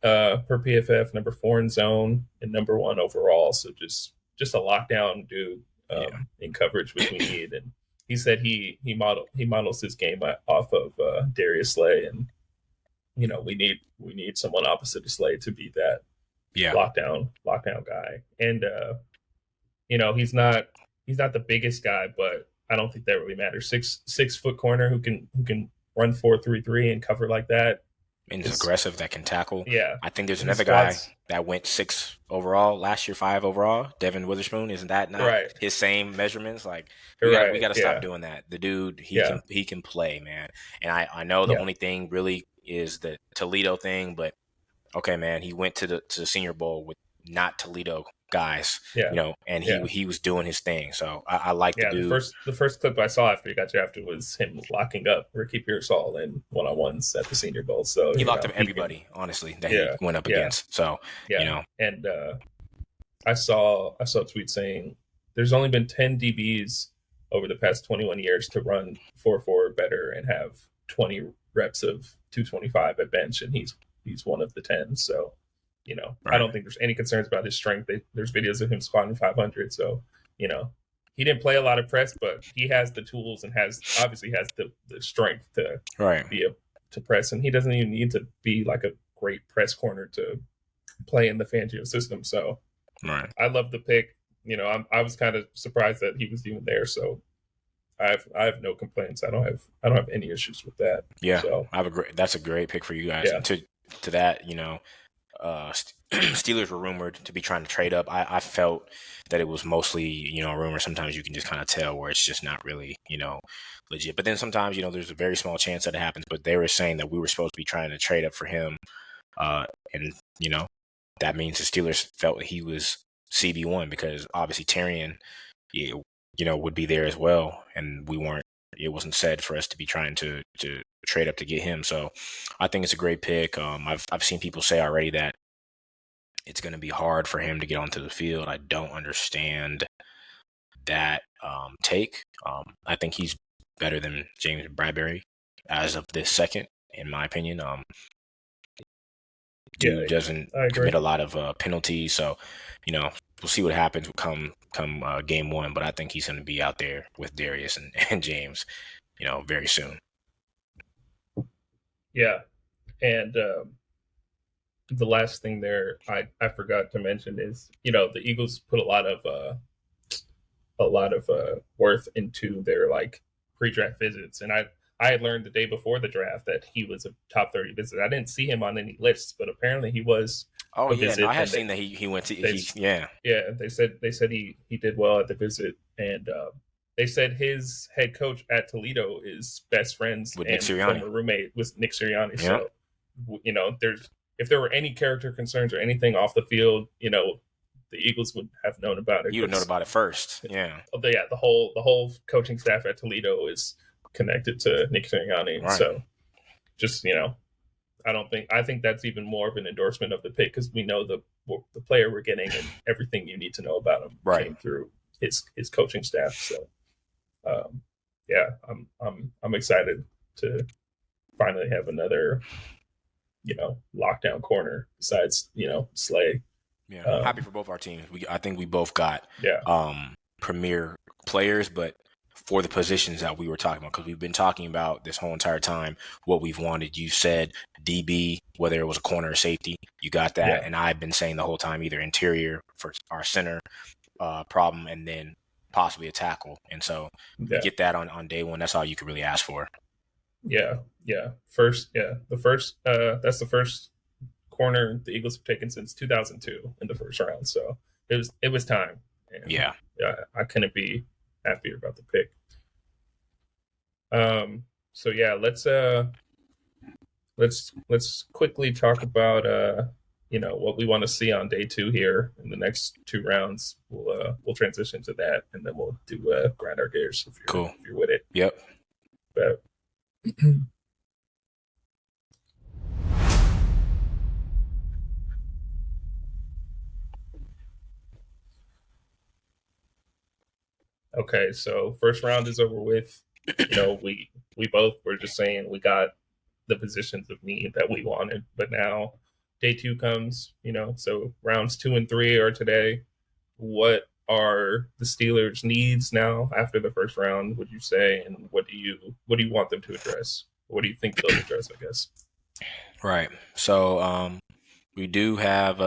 per PFF, number four in zone, and number one overall. So just a lockdown dude Yeah. in coverage, which we need. And he said he models his game off of Darius Slay, and we need someone opposite of Slay to be that Yeah. lockdown guy. And he's not the biggest guy, but I don't think that really matters. 6 foot corner who can run 4-3-3 and cover like that And is is, aggressive that can tackle. yeah. I think there's His another guy squats, that went 6 overall last year, 5 overall. Devin Witherspoon. Isn't that not right, his same measurements? Like we right, gotta stop yeah, doing that. The dude, yeah, he can play, man. And I know the yeah, only thing really is the Toledo thing, but okay, man, he went to the Senior Bowl with not Toledo guys, yeah, and yeah, he was doing his thing. So I like the yeah. The dude. first the first clip I saw after he got drafted was him locking up Ricky Pearsall in one-on-ones at the Senior Bowl. So He locked up he can, everybody, honestly, that he yeah, went up yeah, against. So, yeah. And I saw a tweet saying there's only been 10 DBs over the past 21 years to run 4.4 better and have 20 reps of 225 at bench, and he's one of the 10. So, I right, don't think there's any concerns about his strength. There's videos of him squatting 500. So, he didn't play a lot of press, but he has the tools and obviously has the strength to right, be a to press, and he doesn't even need to be like a great press corner to play in the Fangio system. So right. I love the pick. I was kind of surprised that he was even there. So I have no complaints. I don't have any issues with that. Yeah, So that's a great pick for you guys. yeah, And to that, Steelers were rumored to be trying to trade up. I felt that it was mostly, a rumor. Sometimes you can just kind of tell where it's just not really, legit. But then sometimes, there's a very small chance that it happens. But they were saying that we were supposed to be trying to trade up for him. And, that means the Steelers felt he was CB1 because obviously Terrian, would be there as well. And it wasn't said for us to be trying to trade up to get him. So I think it's a great pick. I've seen people say already that it's going to be hard for him to get onto the field. I don't understand that take. I think he's better than James Bradbury as of this second, in my opinion. yeah, Dude doesn't I agree. commit a lot of penalties, so we'll see what happens come game one. But I think he's going to be out there with Darius and James, very soon. Yeah, and the last thing there I forgot to mention is the Eagles put a lot of worth into their like pre-draft visits, and I had learned the day before the draft that he was a top 30 visit. I didn't see him on any lists, but apparently he was Oh a yeah, no, visit, I had and seen that he went to they yeah, yeah they said he did well at the visit, and they said his head coach at Toledo is best friends with Nick and Sirianni. former roommate with Nick Sirianni. Yeah, So there's if there were any character concerns or anything off the field, the Eagles would have known about it you'd have known because about it first. Yeah, the whole coaching staff at Toledo is connected to Nick Sirianni. right, So just I think that's even more of an endorsement of the pick because we know the player we're getting and everything you need to know about him right. came through his coaching staff. So um, yeah, I'm excited to finally have another lockdown corner besides Slay. Yeah, I'm happy Um, for both our teams. I think we both got yeah, premier players, but for the positions that we were talking about, because we've been talking about this whole entire time what we've wanted. You said DB, whether it was a corner or safety, you got that, yeah, and I've been saying the whole time either interior for our center problem, and then possibly a tackle. And so we yeah, get that on day one. That's all you could really ask for. yeah. That's the first corner the Eagles have taken since 2002 in the first round. So it was time, and Yeah. yeah, I couldn't be happier about the pick. So yeah, let's quickly talk about what we want to see on day two here in the next two rounds. We'll transition to that, and then we'll do grind our gears Cool. if you're with it. Yep. But okay, so first round is over with. We both were just saying we got the positions of need that we wanted, but now day two comes. So rounds 2 and 3 are today. What are the Steelers' needs now after the first round? Would you say, and what do you want them to address? What do you think they'll address? I guess. Right. So we do have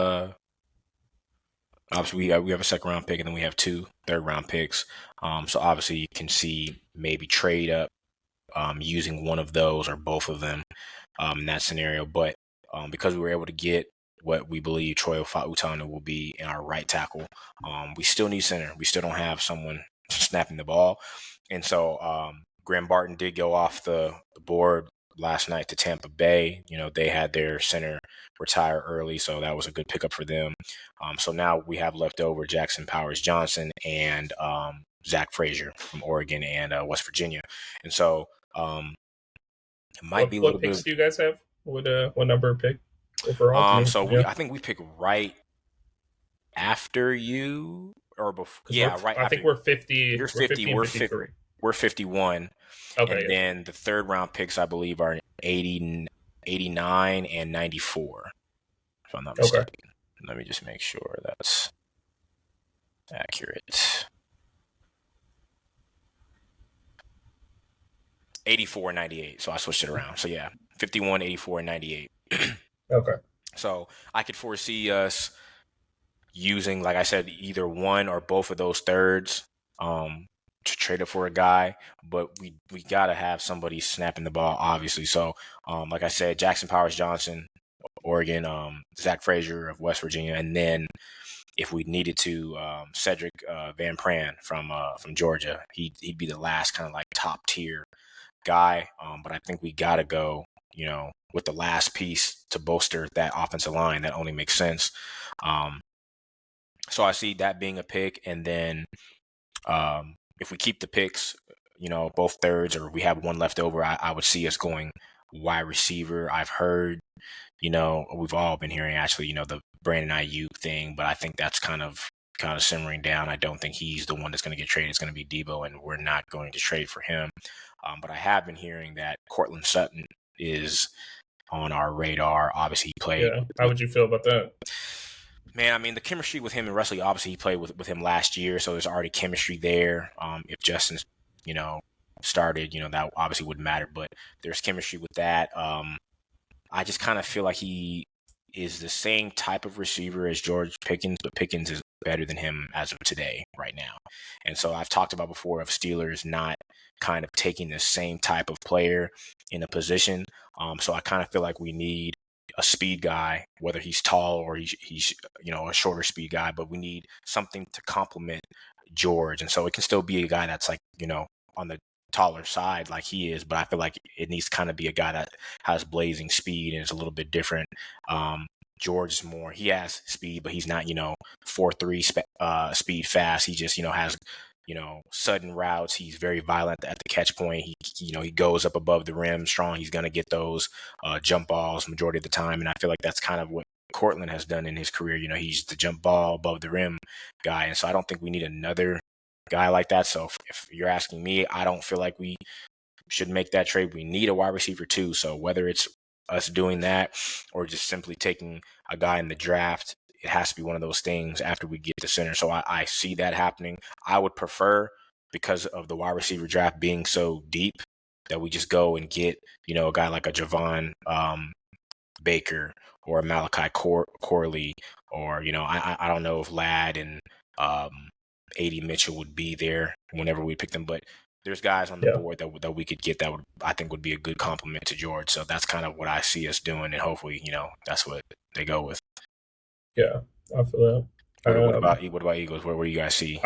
obviously we have a second round pick, and then we have two third round picks. So obviously you can see maybe trade up using one of those or both of them in that scenario. But because we were able to get what we believe Troy Utana will be in our right tackle, we still need center. We still don't have someone snapping the ball. And so Graham Barton did go off the board last night to Tampa Bay. They had their center retire early, so that was a good pickup for them. So now we have left over Jackson Powers Johnson and Zach Frazier from Oregon and West Virginia. And so it might be a little What bit picks do you guys have? What number pick overall? Yeah. I think we pick right after you or before. Yeah, right I after think we're 50. you're We're 50. 50 and 53. We're 51. Okay. And Yeah. then the third round picks, I believe, are 80, 89 and 94, if I'm not mistaken. Okay. Let me just make sure that's accurate. 84 and 98. So I switched it around. So yeah, 51, 84, and 98. Okay. So I could foresee us using, like I said, either one or both of those thirds to trade up for a guy, but we gotta have somebody snapping the ball, obviously. So like I said, Jackson Powers Johnson, Oregon, Zach Frazier of West Virginia, and then if we needed to, Cedric Van Pran from Georgia, he'd be the last kind of like top tier guy. But I think we gotta go, with the last piece to bolster that offensive line. That only makes sense. So I see that being a pick, and then if we keep the picks, both thirds, or we have one left over, I would see us going wide receiver. I've heard, we've all been hearing actually, the Brandon Ayuk thing, but I think that's kind of simmering down. I don't think he's the one that's going to get traded. It's going to be Debo, and we're not going to trade for him. But I have been hearing that Cortland Sutton is on our radar. Obviously, he played. Yeah. How would you feel about that? Man, I mean, the chemistry with him and Wesley, obviously he played with him last year, so there's already chemistry there. If Justin's, started, that obviously wouldn't matter, but there's chemistry with that. I just kind of feel like he is the same type of receiver as George Pickens, but Pickens is better than him as of today, right now. And so I've talked about before of Steelers not kind of taking the same type of player in a position. So I kind of feel like we need a speed guy, whether he's tall or he's a shorter speed guy, but we need something to complement George. And so it can still be a guy that's like, on the taller side like he is, but I feel like it needs to kind of be a guy that has blazing speed and is a little bit different. George is more, he has speed, but he's not, 4.3 speed fast. He just, has, sudden routes. He's very violent at the catch point. He goes up above the rim strong. He's going to get those jump balls majority of the time. And I feel like that's kind of what Cortland has done in his career. He's the jump ball above the rim guy. And so I don't think we need another guy like that. So if you're asking me, I don't feel like we should make that trade. We need a wide receiver too. So whether it's us doing that or just simply taking a guy in the draft, it has to be one of those things after we get the center. So I see that happening. I would prefer, because of the wide receiver draft being so deep, that we just go and get, a guy like a Javon Baker or a Malachi Corley, or, I don't know if Ladd and A.D. Mitchell would be there whenever we pick them, but there's guys on the board that we could get that I think would be a good compliment to George. So that's kind of what I see us doing, and hopefully, that's what they go with. Yeah, I feel that. What about Eagles? Where do you guys see?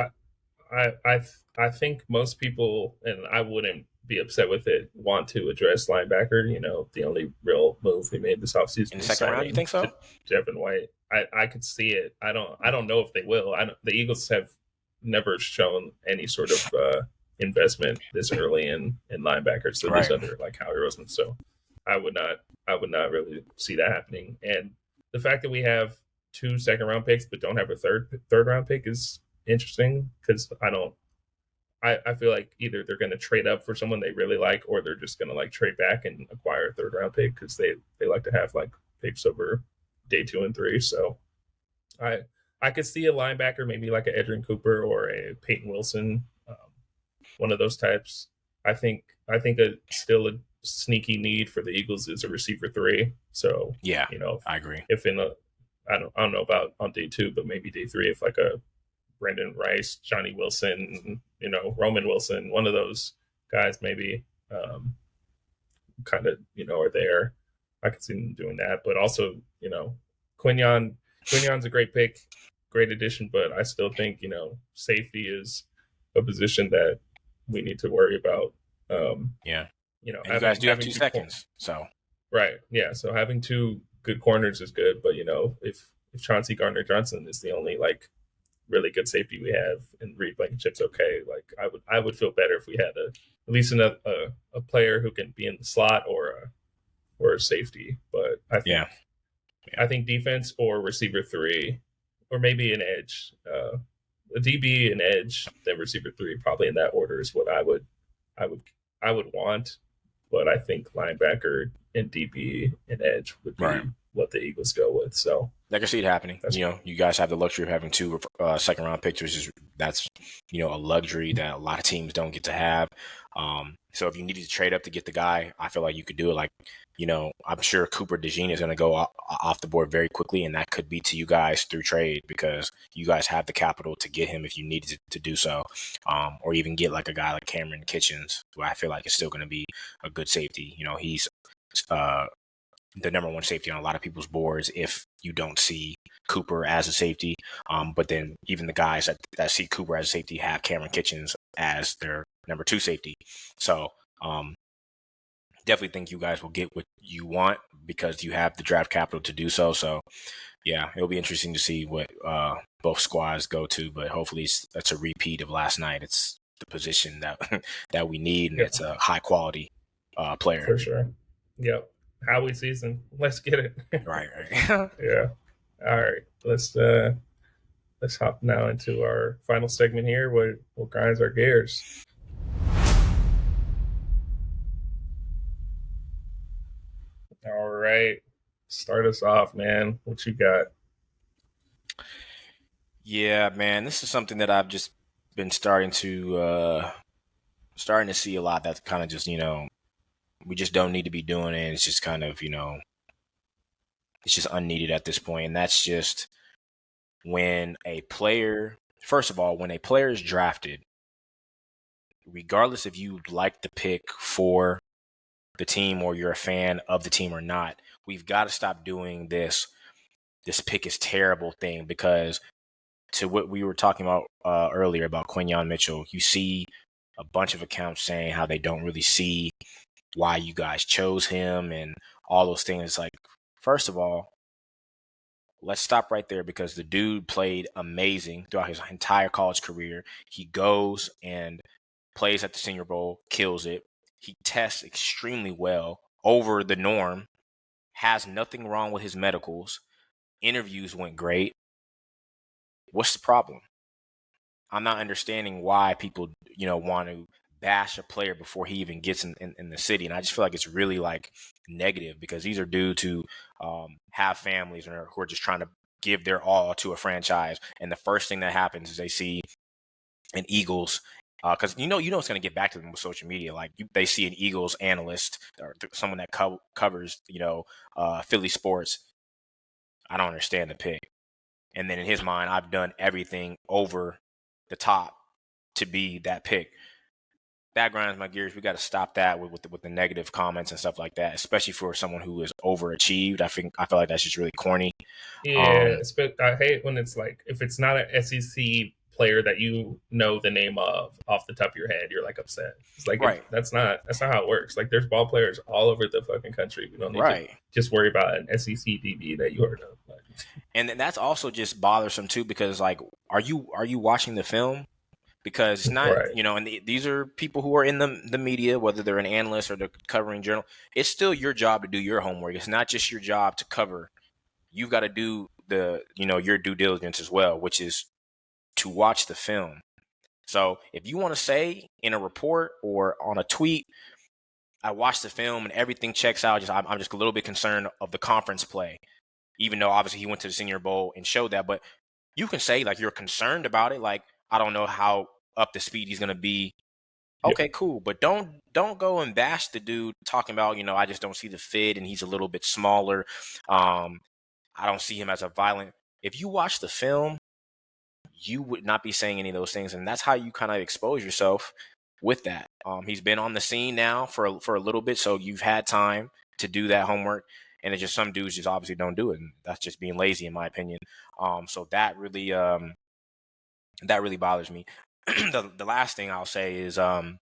I think most people, and I wouldn't be upset with it, want to address linebacker. The only real move we made this offseason in the second round. You think so? Devin White. I could see it. I don't know if they will. The Eagles have never shown any sort of investment this early in linebackers, so right. Under like Howie Roseman. So I would not really see that happening. And the fact that we have 2 second-round picks but don't have a third round pick is interesting, because I feel like either they're going to trade up for someone they really like, or they're just going to like trade back and acquire a third round pick, because they like to have like picks over day 2 and 3. So I could see a linebacker, maybe like a Edgerrin Cooper or a Peyton Wilson, one of those types. I think still a sneaky need for the Eagles is a receiver 3. So yeah, I agree. If I don't know about on day 2, but maybe day 3, if like a Brendan Rice, Johnny Wilson, Roman Wilson, one of those guys maybe kind of, are there. I could see them doing that. But also, Quignon's a great pick, great addition, but I still think, safety is a position that we need to worry about. And you guys do have 2 seconds. So right. Yeah. So having 2 good corners is good, but if Chauncey Gardner-Johnson is the only like really good safety we have, and Reed Blankenship's okay, like I would feel better if we had at least a player who can be in the slot or a safety. But I think defense or receiver 3, or maybe an edge, a DB, an edge, then receiver 3, probably in that order is what I would want. But I think linebacker and DB and edge would be what the Eagles go with. So I can see it happening. You guys have the luxury of having 2 second round picks, which is that's a luxury that a lot of teams don't get to have. So if you needed to trade up to get the guy, I feel like you could do it. Like, I'm sure Cooper DeJean is going to go off the board very quickly, and that could be to you guys through trade, because you guys have the capital to get him if you needed to do so, or even get like a guy like Cameron Kitchens, who I feel like is still going to be a good safety. He's the number 1 safety on a lot of people's boards if you don't see Cooper as a safety. But then even the guys that see Cooper as a safety have Cameron Kitchens as their number 2 safety. So definitely think you guys will get what you want because you have the draft capital to do so. So yeah, it'll be interesting to see what both squads go to, but hopefully that's a repeat of last night. It's the position that we need, and it's a high quality player. For sure. Yep. Howie season. Let's get it. Right. Yeah. All right. Let's hop now into our final segment here. What grinds our gears. All right. Start us off, man. What you got? Yeah, man. This is something that I've just been starting to see a lot. That's kind of just, we just don't need to be doing it. It's just kind of, It's just unneeded at this point, and that's just when a player. First of all, when a player is drafted, regardless if you like the pick for the team or you're a fan of the team or not, we've got to stop doing this pick is terrible thing, because to what we were talking about earlier about Quinyon Mitchell, you see a bunch of accounts saying how they don't really see why you guys chose him and all those things. Like, first of all, let's stop right there, because the dude played amazing throughout his entire college career. He goes and plays at the Senior Bowl, kills it. He tests extremely well, over the norm, has nothing wrong with his medicals. Interviews went great. What's the problem? I'm not understanding why people, want to bash a player before he even gets in the city. And I just feel like it's really like negative, because these are dudes who have families and who are just trying to give their all to a franchise. And the first thing that happens is they see an Eagles, because it's going to get back to them with social media. Like they see an Eagles analyst or someone that covers, Philly sports. I don't understand the pick. And then in his mind, I've done everything over the top to be that pick. That grinds my gears. We got to stop that with the negative comments and stuff like that, especially for someone who is overachieved. I feel like that's just really corny. Yeah, I hate when it's like if it's not an SEC player that you know the name of off the top of your head, you're like upset. It's like Right, that's not how it works. Like there's ball players all over the fucking country. We don't need to right. just worry about an SEC DB that you heard of. Like, And that's also just bothersome too, because like, are you watching the film? Because it's not, right, and these are people who are in the media, whether they're an analyst or they're covering journal. It's still your job to do your homework. It's not just your job to cover. You've got to do your due diligence as well, which is to watch the film. So if you want to say in a report or on a tweet, I watched the film and everything checks out, I'm just a little bit concerned of the conference play, even though obviously he went to the Senior Bowl and showed that. But you can say like you're concerned about it. Like, I don't know how up to speed he's going to be. yeah, Okay, cool. But don't go and bash the dude talking about, I just don't see the fit and he's a little bit smaller. I don't see him as a violent. If you watch the film, you would not be saying any of those things, and that's how you kind of expose yourself with that. He's been on the scene now for a little bit, so you've had time to do that homework, and it's just some dudes just obviously don't do it, and that's just being lazy, in my opinion. So that really bothers me. The last thing I'll say is, and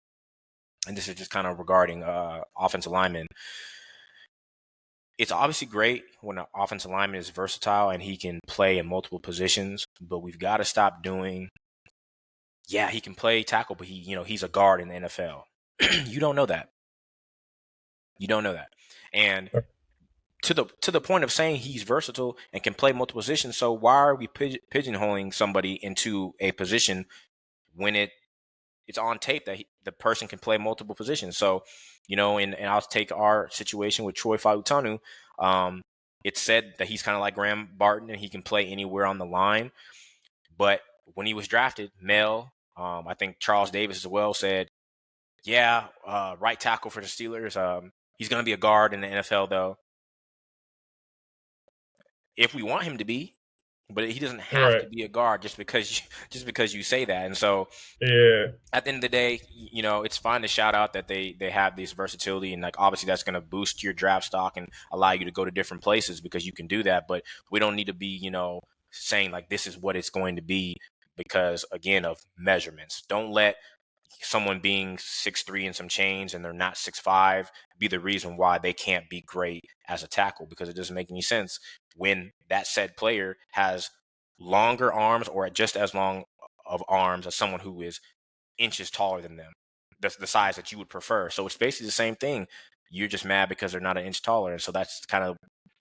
this is just kind of regarding offensive linemen. It's obviously great when an offensive lineman is versatile and he can play in multiple positions, but we've got to stop doing. Yeah, he can play tackle, but he's a guard in the NFL. You don't know that. You don't know that. And to the point of saying he's versatile and can play multiple positions, so why are we pigeonholing somebody into a position when it's on tape that the person can play multiple positions? So, and I'll take our situation with Troy Fautanu. It's said that he's kind of like Graham Barton and he can play anywhere on the line. But when he was drafted, Mel, I think Charles Davis as well said, yeah, right tackle for the Steelers. He's going to be a guard in the NFL, though, if we want him to be. But he doesn't have right, to be a guard just because you say that. And so yeah, at the end of the day, it's fine to shout out that they have this versatility, and like obviously that's going to boost your draft stock and allow you to go to different places because you can do that. But we don't need to be, saying like this is what it's going to be because again of measurements. Don't let someone being 6'3" and some change and they're not 6'5" be the reason why they can't be great as a tackle, because it doesn't make any sense when that said player has longer arms or just as long of arms as someone who is inches taller than them. That's the size that you would prefer. So it's basically the same thing. You're just mad because they're not an inch taller. And so that's kind of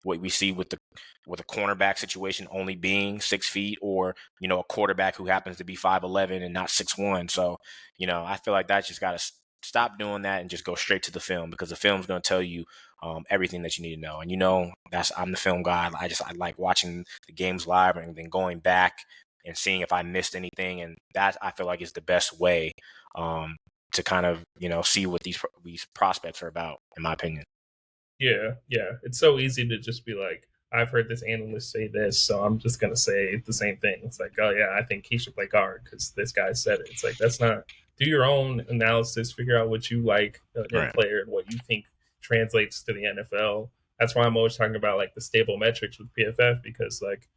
what we see with a cornerback situation only being 6 feet, or a quarterback who happens to be 5'11" and not 6'1". So I feel like that's just got to stop doing that and just go straight to the film, because the film's going to tell you everything that you need to know. And I'm the film guy. I like watching the games live and then going back and seeing if I missed anything, and that I feel like is the best way to kind of see what these prospects are about, in my opinion. yeah, yeah. It's so easy to just be like, I've heard this analyst say this, so I'm just gonna say the same thing. It's like, oh yeah, I think he should play guard because this guy said it. It's like that's not. Do your own analysis, figure out what you like in a Right. player and what you think translates to the NFL. That's why I'm always talking about like the stable metrics with PFF because like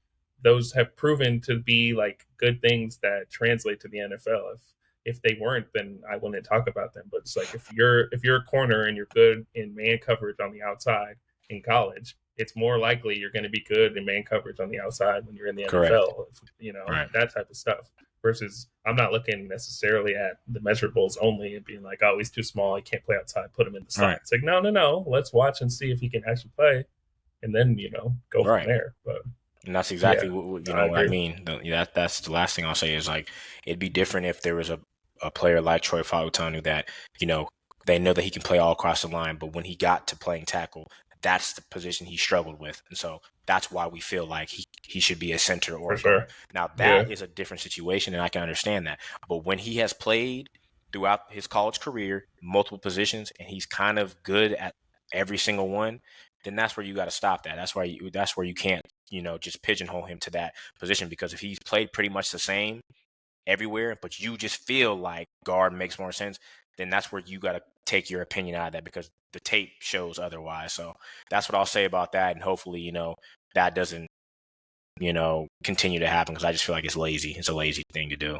those have proven to be like good things that translate to the NFL. If they weren't, then I wouldn't talk about them. But it's like if you're a corner and you're good in man coverage on the outside in college, it's more likely you're going to be good in man coverage on the outside when you're in the Correct. NFL. You know, Right. that type of stuff. Versus, I'm not looking necessarily at the measurables only and being like, oh, he's too small, he can't play outside, put him in the slot. Right. It's like, no, no, no. Let's watch and see if he can actually play, and then go from Right. there. But And that's yeah, exactly what I what I agree mean. That's the last thing I'll say is like it'd be different if there was a player like Troy Fautanu that they know that he can play all across the line, but when he got to playing tackle, that's the position he struggled with, and so that's why we feel like he should be a center or for a guard. sure. Now Yeah, that is a different situation, and I can understand that. But when he has played throughout his college career multiple positions, and he's kind of good at every single one, then that's where you got to stop that. That's where you can't just pigeonhole him to that position because if he's played pretty much the same everywhere, but you just feel like guard makes more sense, then that's where you got to take your opinion out of that because the tape shows otherwise. So that's what I'll say about that. And hopefully, that doesn't, continue to happen because I just feel like it's lazy. It's a lazy thing to do.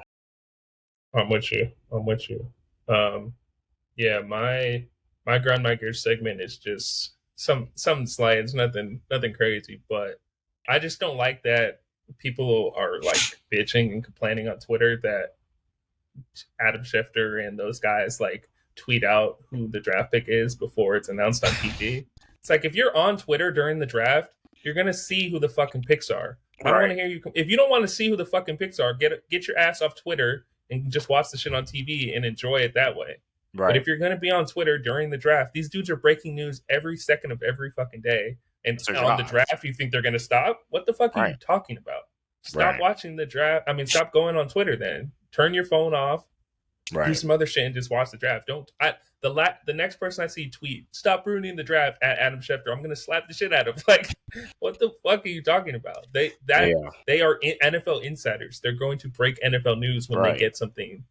I'm with you. I'm with you. Um, yeah, my ground my gear segment is just some slides, nothing crazy, but I just don't like that people are like bitching and complaining on Twitter that Adam Schefter and those guys like tweet out who the draft pick is before it's announced on TV. It's like if you're on Twitter during the draft, you're gonna see who the fucking picks are. I don't want Right. to hear you. If you don't want to see who the fucking picks are, get your ass off Twitter and just watch the shit on TV and enjoy it that way. But Right. if you're gonna be on Twitter during the draft, these dudes are breaking news every second of every fucking day. And It's their on the job. draft, you think they're gonna stop? What the fuck are you Right. talking about? Stop Right. watching the draft. I mean, stop going on Twitter. Then turn your phone off, do Right. some other shit and just watch the draft. Don't I the next person I see tweet, stop ruining the draft at Adam Schefter. I'm gonna slap the shit out of him. Like, what the fuck are you talking about? Yeah. They are NFL insiders. They're going to break NFL news when they Right. get something,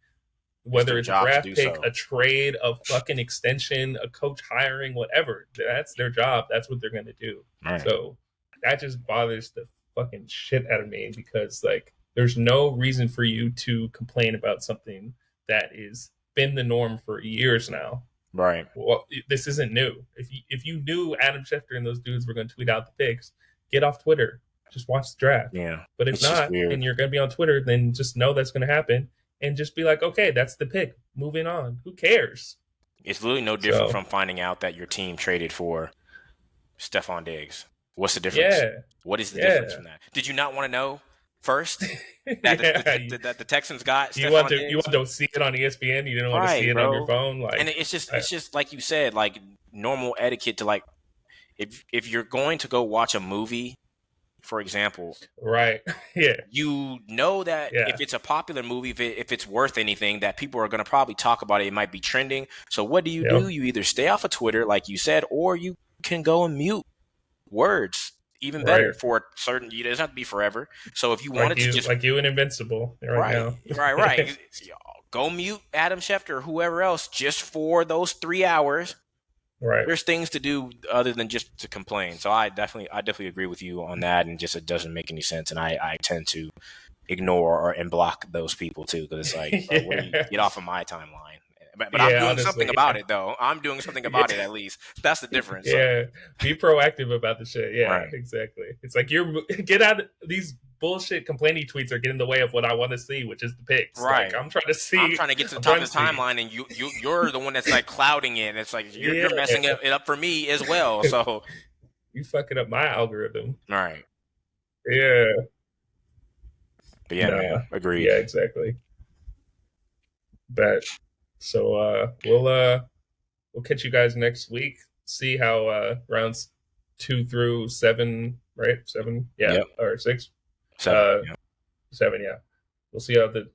It's whether their it's a job to draft do pick, so. a trade, a fucking extension, a coach hiring, whatever. That's their job. That's what they're gonna do. Right. So that just bothers the fucking shit out of me because like there's no reason for you to complain about something that is been the norm for years now. Right. Well, this isn't new. If you knew Adam Schefter and those dudes were going to tweet out the picks, get off Twitter. Just watch the draft. Yeah. But if It's just not, weird. and you're going to be on Twitter, then just know that's going to happen, and just be like, okay, that's the pick. Moving on. Who cares? It's literally no different So from finding out that your team traded for Stephon Diggs. What's the difference? yeah, What is the difference yeah, from that? Did you not want to know first that yeah. that the Texans got You want Stephon to you Diggs? want to see it on ESPN. You didn't want to see Right, it on your bro. phone. And Like, it's just like you said, like normal etiquette to like if you're going to go watch a movie, for example, right? Yeah, you know that yeah, if it's a popular movie, if it's worth anything, that people are going to probably talk about it. It might be trending. So what do? yeah. You either stay off of Twitter, like you said, or you can go and mute words. Even better Right. for certain. It doesn't have to be forever. So if you Like wanted to you, just like you and Invincible right right, now. right, go mute Adam Schefter or whoever else just for those 3 hours. Right. There's things to do other than just to complain. So I definitely agree with you on that, and just it doesn't make any sense. And I tend to ignore and block those people too because it's like, bro, what are you, Yeah. get off of my timeline. But I'm Yeah, doing something honestly, about it though. I'm doing something yeah. about it at least. That's the difference. So Yeah, be proactive about the shit. Yeah, right, exactly. It's like get out these bullshit complaining tweets are getting in the way of what I want to see, which is the picks. Like right. I'm trying to I'm see. trying to get to the I'm top trying of to the see. timeline, and you're the one that's like clouding it. And it's like Yeah, you're messing it up for me as well. So you fucking up my algorithm. right, Yeah, but yeah, man, nah. agreed. Yeah, exactly. Bet. So we'll catch you guys next week. See how rounds 2 through 7, right? 7, yeah, Yep, or 6, 7. uh, Yep. 7, yeah. We'll see how the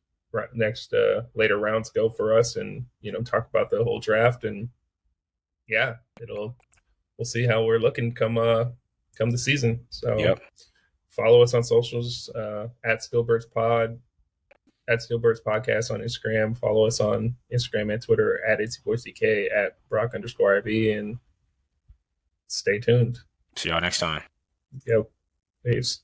next later rounds go for us, and talk about the whole draft, and yeah, we'll see how we're looking come come the season. So Yep. follow us on socials at Stillbirds Pod, at Stillbirds Podcast on Instagram. Follow us on Instagram and Twitter at ItsyBoyCK, at Brock_IV, and stay tuned. See y'all next time. Yep. Peace.